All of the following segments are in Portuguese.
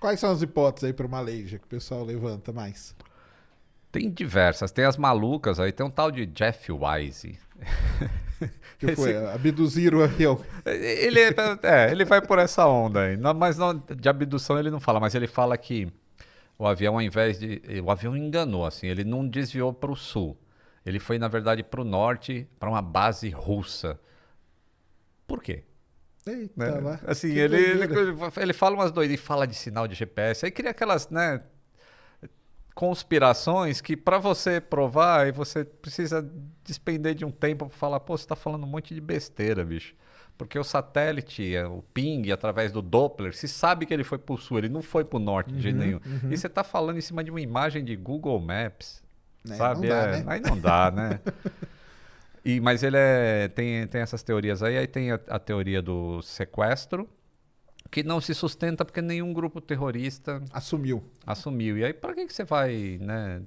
Quais são as hipóteses aí para uma lei que o pessoal levanta mais? Tem diversas. Tem as malucas aí. Tem um tal de Jeff Wise. Que foi abduzir o avião. Ele vai por essa onda aí. Mas não, de abdução ele não fala, mas ele fala que o avião, ao invés de. O avião enganou, assim, ele não desviou para o sul. Ele foi, na verdade, para o norte, para uma base russa. Por quê? Eita, Né? lá. Assim, Que ele doideira. fala umas doidas e fala de sinal de GPS. Aí cria aquelas, né, conspirações que para você provar, aí você precisa despender de um tempo para falar, pô, você tá falando um monte de besteira, bicho. Porque o satélite, o ping, através do Doppler, se sabe que ele foi pro sul, ele não foi pro norte de jeito nenhum. E você tá falando em cima de uma imagem de Google Maps, Né, sabe? não dá, né? Aí não dá, né? Mas ele tem essas teorias aí tem a teoria do sequestro, que não se sustenta porque nenhum grupo terrorista Assumiu. assumiu. E aí, para que você vai, né,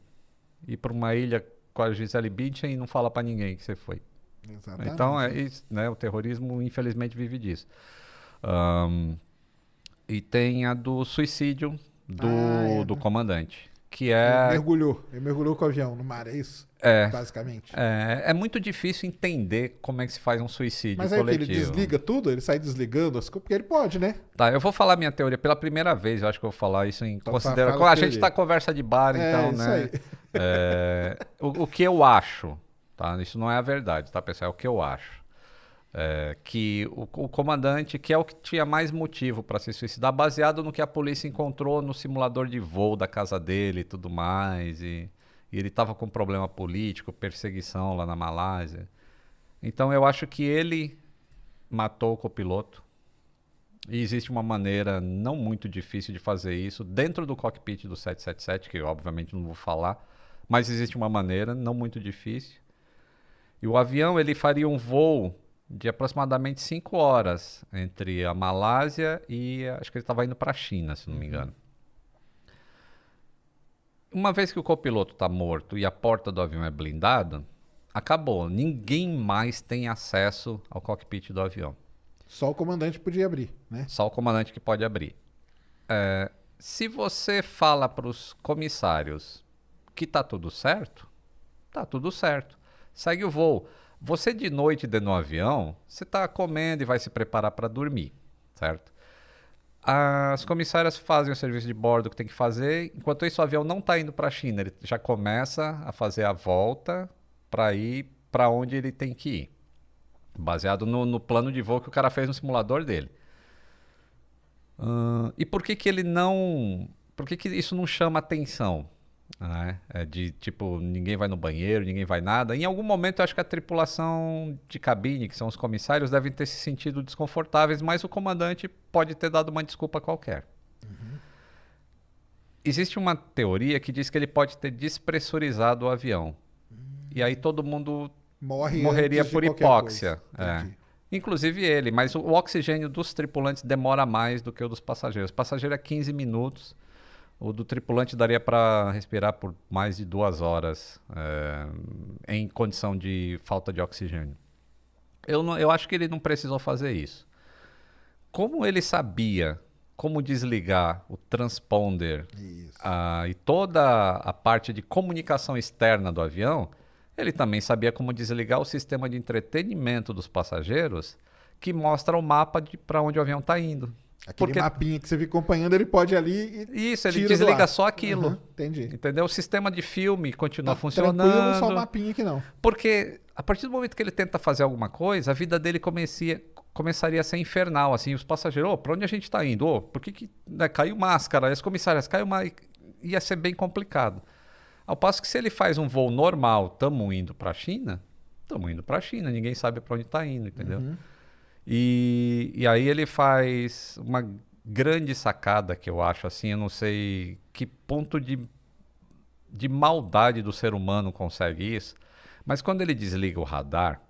ir para uma ilha com a Gisele Bündchen e não fala para ninguém que você foi? Exatamente. Então, isso, né, o terrorismo, infelizmente, vive disso. Ahn, e tem a do suicídio do comandante, que é, Ele mergulhou com o avião no mar, é isso? é, Basicamente. é muito difícil entender como é que se faz um suicídio Mas aí que ele coletivo. desliga tudo? Ele sai desligando as coisas? Porque ele pode, né? Tá, eu vou falar minha teoria pela primeira vez, eu acho que eu vou falar isso em Então, consideração. fala a A gente teoria. tá conversa de bar, então, Isso né? aí. O que eu acho, tá? Isso não é a verdade, tá, pessoal? É o que eu acho. Que o comandante, que é o que tinha mais motivo para se suicidar, baseado no que a polícia encontrou no simulador de voo da casa dele e tudo mais, e ele estava com problema político, perseguição lá na Malásia. Então eu acho que ele matou o copiloto. E existe uma maneira não muito difícil de fazer isso dentro do cockpit do 777, que eu obviamente não vou falar, mas existe uma maneira não muito difícil. E o avião ele faria um voo de aproximadamente 5 horas entre a Malásia e acho que ele estava indo para a China, se não me engano. Uma vez que o copiloto está morto e a porta do avião é blindada, acabou. Ninguém mais tem acesso ao cockpit do avião. Só o comandante podia abrir, né? Só o comandante que pode abrir. Se você fala para os comissários que tá tudo certo, tá tudo certo. Segue o voo. Você de noite dentro do avião, você tá comendo e vai se preparar para dormir, certo? As comissárias fazem o serviço de bordo que tem que fazer. Enquanto isso, o avião não está indo para a China. Ele já começa a fazer a volta para ir para onde ele tem que ir. Baseado no plano de voo que o cara fez no simulador dele. E por que que ele não... Por que que isso não chama atenção? Né? De tipo, ninguém vai no banheiro, ninguém vai nada. Em algum momento eu acho que a tripulação de cabine, que são os comissários, devem ter se sentido desconfortáveis, mas o comandante pode ter dado uma desculpa qualquer. Existe uma teoria que diz que ele pode ter despressurizado o avião. E aí todo mundo morreria antes de por qualquer hipóxia. coisa. Entendi. Inclusive ele, mas o oxigênio dos tripulantes demora mais do que o dos passageiros. O passageiro é 15 minutos. O do tripulante daria para respirar por mais de 2 horas em condição de falta de oxigênio. Eu acho que ele não precisou fazer isso. Como ele sabia como desligar o transponder Isso. e toda a parte de comunicação externa do avião, ele também sabia como desligar o sistema de entretenimento dos passageiros, que mostra o mapa para onde o avião está indo. Aquele mapinha que você fica acompanhando, ele pode ir ali e Isso, ele tira desliga do ar. só aquilo. Entendi. Entendeu? O sistema de filme continua Tá funcionando. tranquilo, só o mapinha que não. Porque a partir do momento que ele tenta fazer alguma coisa, a vida dele começaria a ser infernal. Assim, os passageiros, para onde a gente está indo? Por que né, caiu máscara? As comissárias, caiu uma... Ia ser bem complicado. Ao passo que se ele faz um voo normal, estamos indo para a China, ninguém sabe para onde está indo, entendeu? E aí ele faz uma grande sacada que eu acho assim, eu não sei que ponto de maldade do ser humano consegue isso, mas quando ele desliga o radar,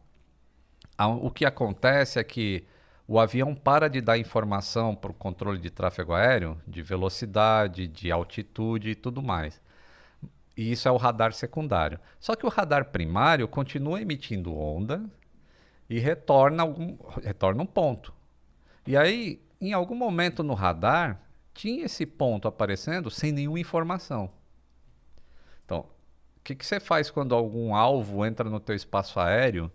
o que acontece é que o avião para de dar informação para o controle de tráfego aéreo, de velocidade, de altitude e tudo mais. E isso é o radar secundário. Só que o radar primário continua emitindo onda e retorna um ponto. E aí, em algum momento no radar, tinha esse ponto aparecendo sem nenhuma informação. Então, o que você faz quando algum alvo entra no teu espaço aéreo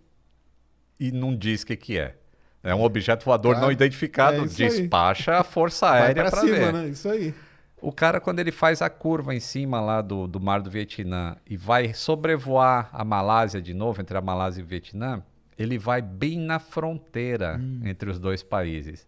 e não diz o que é? É um objeto voador não identificado, despacha a força aérea para ver. Né? Isso aí. O cara, quando ele faz a curva em cima lá do mar do Vietnã e vai sobrevoar a Malásia de novo, entre a Malásia e o Vietnã, ele vai bem na fronteira entre os dois países.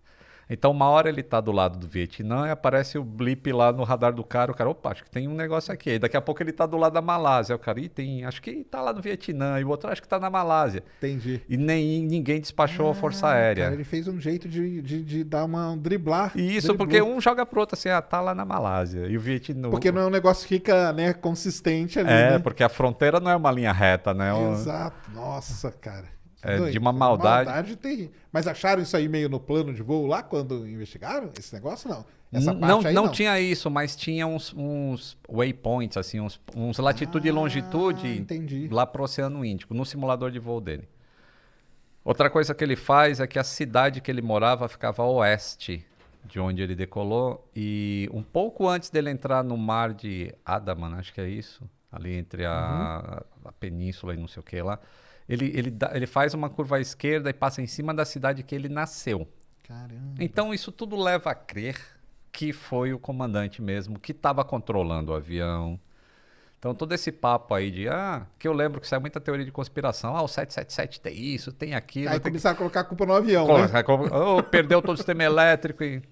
Então, uma hora ele tá do lado do Vietnã e aparece o blip lá no radar do cara. O cara, opa, acho que tem um negócio aqui. Aí daqui a pouco ele tá do lado da Malásia. O cara, acho que tá lá no Vietnã. E o outro, acho que tá na Malásia. Entendi. E ninguém despachou a Força Aérea. Cara, ele fez um jeito de dar uma driblar. Isso, porque um joga pro outro assim, tá lá na Malásia. E o Vietnã... Porque não é um negócio que fica, né, consistente ali, né? Porque a fronteira não é uma linha reta, né? Exato. Nossa, cara. De uma maldade. Terrível. Mas acharam isso aí meio no plano de voo lá quando investigaram esse negócio? Não. Essa parte não tinha isso, mas tinha uns waypoints, assim, uns latitude e longitude lá pro Oceano Índico, no simulador de voo dele. Outra coisa que ele faz é que a cidade que ele morava ficava a oeste de onde ele decolou. E um pouco antes dele entrar no mar de Andaman, acho que é isso, ali entre a península e não sei o que lá. Ele faz uma curva à esquerda e passa em cima da cidade que ele nasceu. Caramba. Então isso tudo leva a crer que foi o comandante mesmo que estava controlando o avião. Então todo esse papo aí que eu lembro que saiu muita teoria de conspiração. O 777 tem isso, tem aquilo. Aí começaram a colocar a culpa no avião, né? Perdeu todo o sistema elétrico. E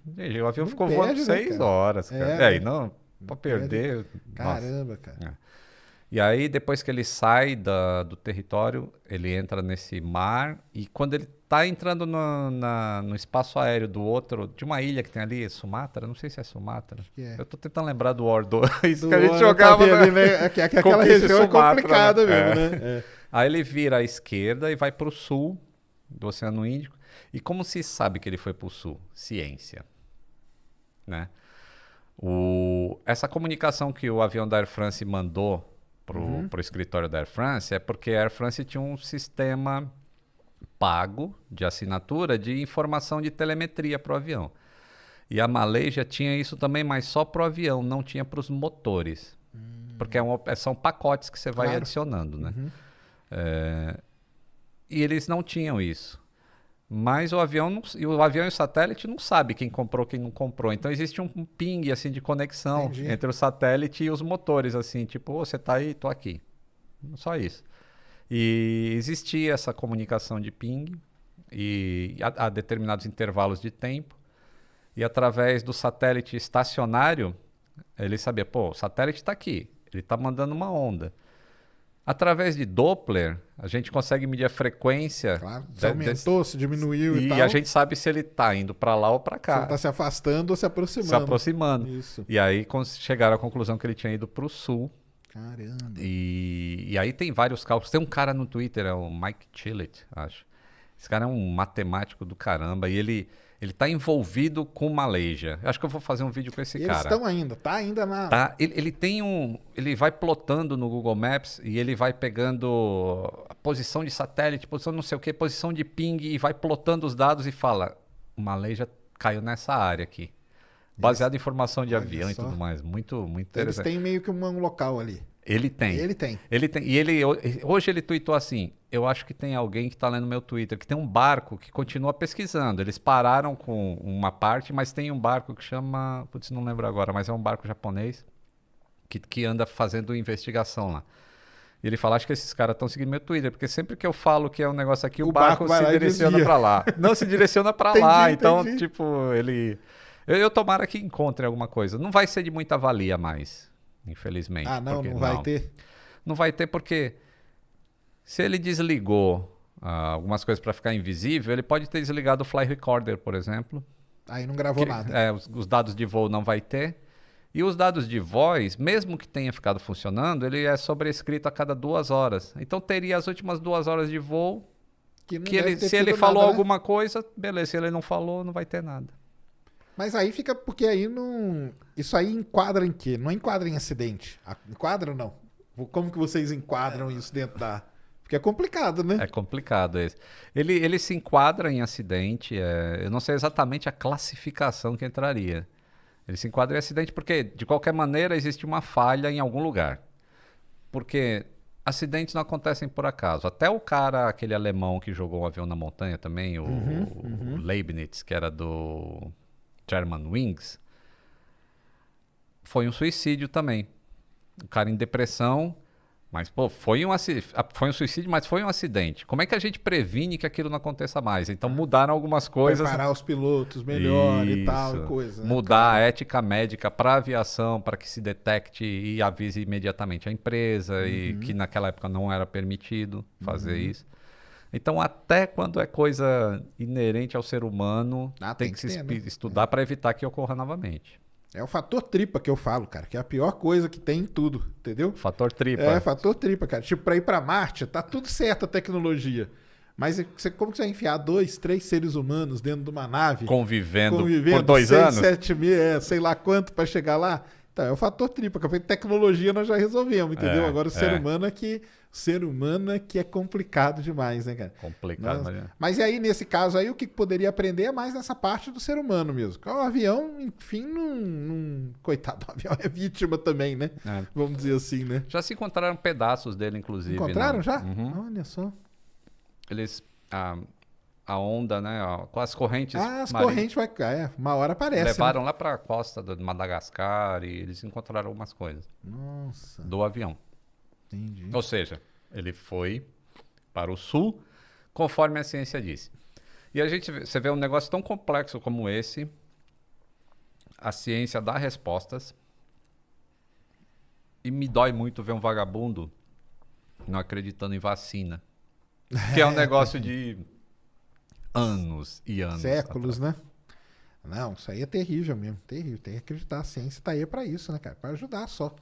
o avião ficou voando 6 horas. Cara. Aí não, para perder... Caramba, cara. E aí, depois que ele sai do território, ele entra nesse mar. E quando ele tá entrando no espaço aéreo de uma ilha que tem ali, Sumatra, não sei se é Sumatra. Eu tô tentando lembrar do War 2, que a gente jogava. Ali, né? Aquela região é complicada mesmo, né? Aí ele vira à esquerda e vai para o sul do Oceano Índico. E como se sabe que ele foi para o sul? Ciência. Né? Essa comunicação que o avião da Air France mandou pro escritório da Air France é porque a Air France tinha um sistema pago de assinatura de informação de telemetria para o avião. E a Malaysia tinha isso também, mas só para o avião, não tinha para os motores. Porque são pacotes que você vai adicionando, né? E eles não tinham isso. Mas o avião e o satélite não sabe quem comprou, quem não comprou. Então existe um ping assim de conexão entre o satélite e os motores, assim, tipo, você tá aí, tô aqui. Só isso. E existia essa comunicação de ping e a determinados intervalos de tempo. E através do satélite estacionário, ele sabia, o satélite está aqui, ele está mandando uma onda. Através de Doppler, a gente consegue medir a frequência. Claro, se aumentou, se diminuiu e tal. E a gente sabe se ele está indo para lá ou para cá. Se ele está se afastando ou se aproximando. Se aproximando. Isso. E aí chegaram à conclusão que ele tinha ido para o sul. Caramba. E aí tem vários cálculos. Tem um cara no Twitter, é o Mike Chillett, acho. Esse cara é um matemático do caramba e ele está envolvido com Malaysia. Eu acho que eu vou fazer um vídeo com esse cara. Eles estão ainda, tá ainda na... Tá, ele vai plotando no Google Maps e ele vai pegando a posição de satélite, posição não sei o que, posição de ping e vai plotando os dados e fala, o Malaysia caiu nessa área aqui. Baseado em informação de avião e tudo mais. Muito, muito interessante. Eles têm meio que um local ali. Ele tem. E hoje ele tweetou assim, eu acho que tem alguém que está lendo meu Twitter, que tem um barco que continua pesquisando. Eles pararam com uma parte, mas tem um barco que chama... Putz, não lembro agora, mas é um barco japonês que anda fazendo investigação lá. E ele fala, acho que esses caras estão seguindo meu Twitter, porque sempre que eu falo que é um negócio aqui, o barco se direciona para lá. Não, se direciona para lá. Então, tipo, ele... Eu tomara que encontre alguma coisa. Não vai ser de muita valia mais, infelizmente. Não vai ter? Não vai ter porque se ele desligou algumas coisas para ficar invisível, ele pode ter desligado o Fly Recorder, por exemplo. Aí não gravou nada. Os dados de voo não vai ter. E os dados de voz, mesmo que tenha ficado funcionando, ele é sobrescrito a cada 2 horas. Então teria as últimas 2 horas de voo se ele falou alguma coisa, beleza. Se ele não falou, não vai ter nada. Mas aí fica, porque aí não... Isso aí enquadra em quê? Não enquadra em acidente. Enquadra ou não? Como que vocês enquadram isso dentro da... Porque é complicado, né? É complicado esse. Ele se enquadra em acidente, eu não sei exatamente a classificação que entraria. Ele se enquadra em acidente porque, de qualquer maneira, existe uma falha em algum lugar. Porque acidentes não acontecem por acaso. Até o cara, aquele alemão que jogou um avião na montanha também, o Leibniz, que era do Germanwings, foi um suicídio também. O cara em depressão, mas pô, foi um suicídio, mas foi um acidente. Como é que a gente previne que aquilo não aconteça mais? Então mudaram algumas coisas. Preparar os pilotos melhor e tal, e coisa. Né? Mudar a ética médica para a aviação, para que se detecte e avise imediatamente a empresa, e que naquela época não era permitido fazer isso. Então, até quando é coisa inerente ao ser humano, tem que se estudar para evitar que ocorra novamente. É o fator tripa que eu falo, cara, que é a pior coisa que tem em tudo, entendeu? Fator tripa. É, fator tripa, cara. Tipo, pra ir pra Marte, tá tudo certo a tecnologia. Mas como que você vai enfiar 2, 3 seres humanos dentro de uma nave? Convivendo por 2 anos? 6, 7 mil, sei lá quanto pra chegar lá? Então, é o fator tripa. Que a tecnologia nós já resolvemos, entendeu? Agora o ser humano é que é complicado demais, né, cara? Complicado, mas e aí, nesse caso aí, o que poderia aprender é mais nessa parte do ser humano mesmo. O avião, enfim, coitado, o avião é vítima também, né? Vamos dizer assim, né? Já se encontraram pedaços dele, inclusive. Encontraram já? Uhum. Olha só. Eles... A onda, né? Com as correntes. As correntes vai cair. Uma hora aparece. Levaram lá para a costa de Madagascar e eles encontraram algumas coisas. Nossa. Do avião. Entendi. Ou seja, ele foi para o sul, conforme a ciência disse. E você vê um negócio tão complexo como esse, a ciência dá respostas, e me dói muito ver um vagabundo não acreditando em vacina. Que é um negócio de anos e anos. Séculos, né? Não, isso aí é terrível mesmo. Terrível. Tem que acreditar. A ciência tá aí pra isso, né, cara? Pra ajudar só.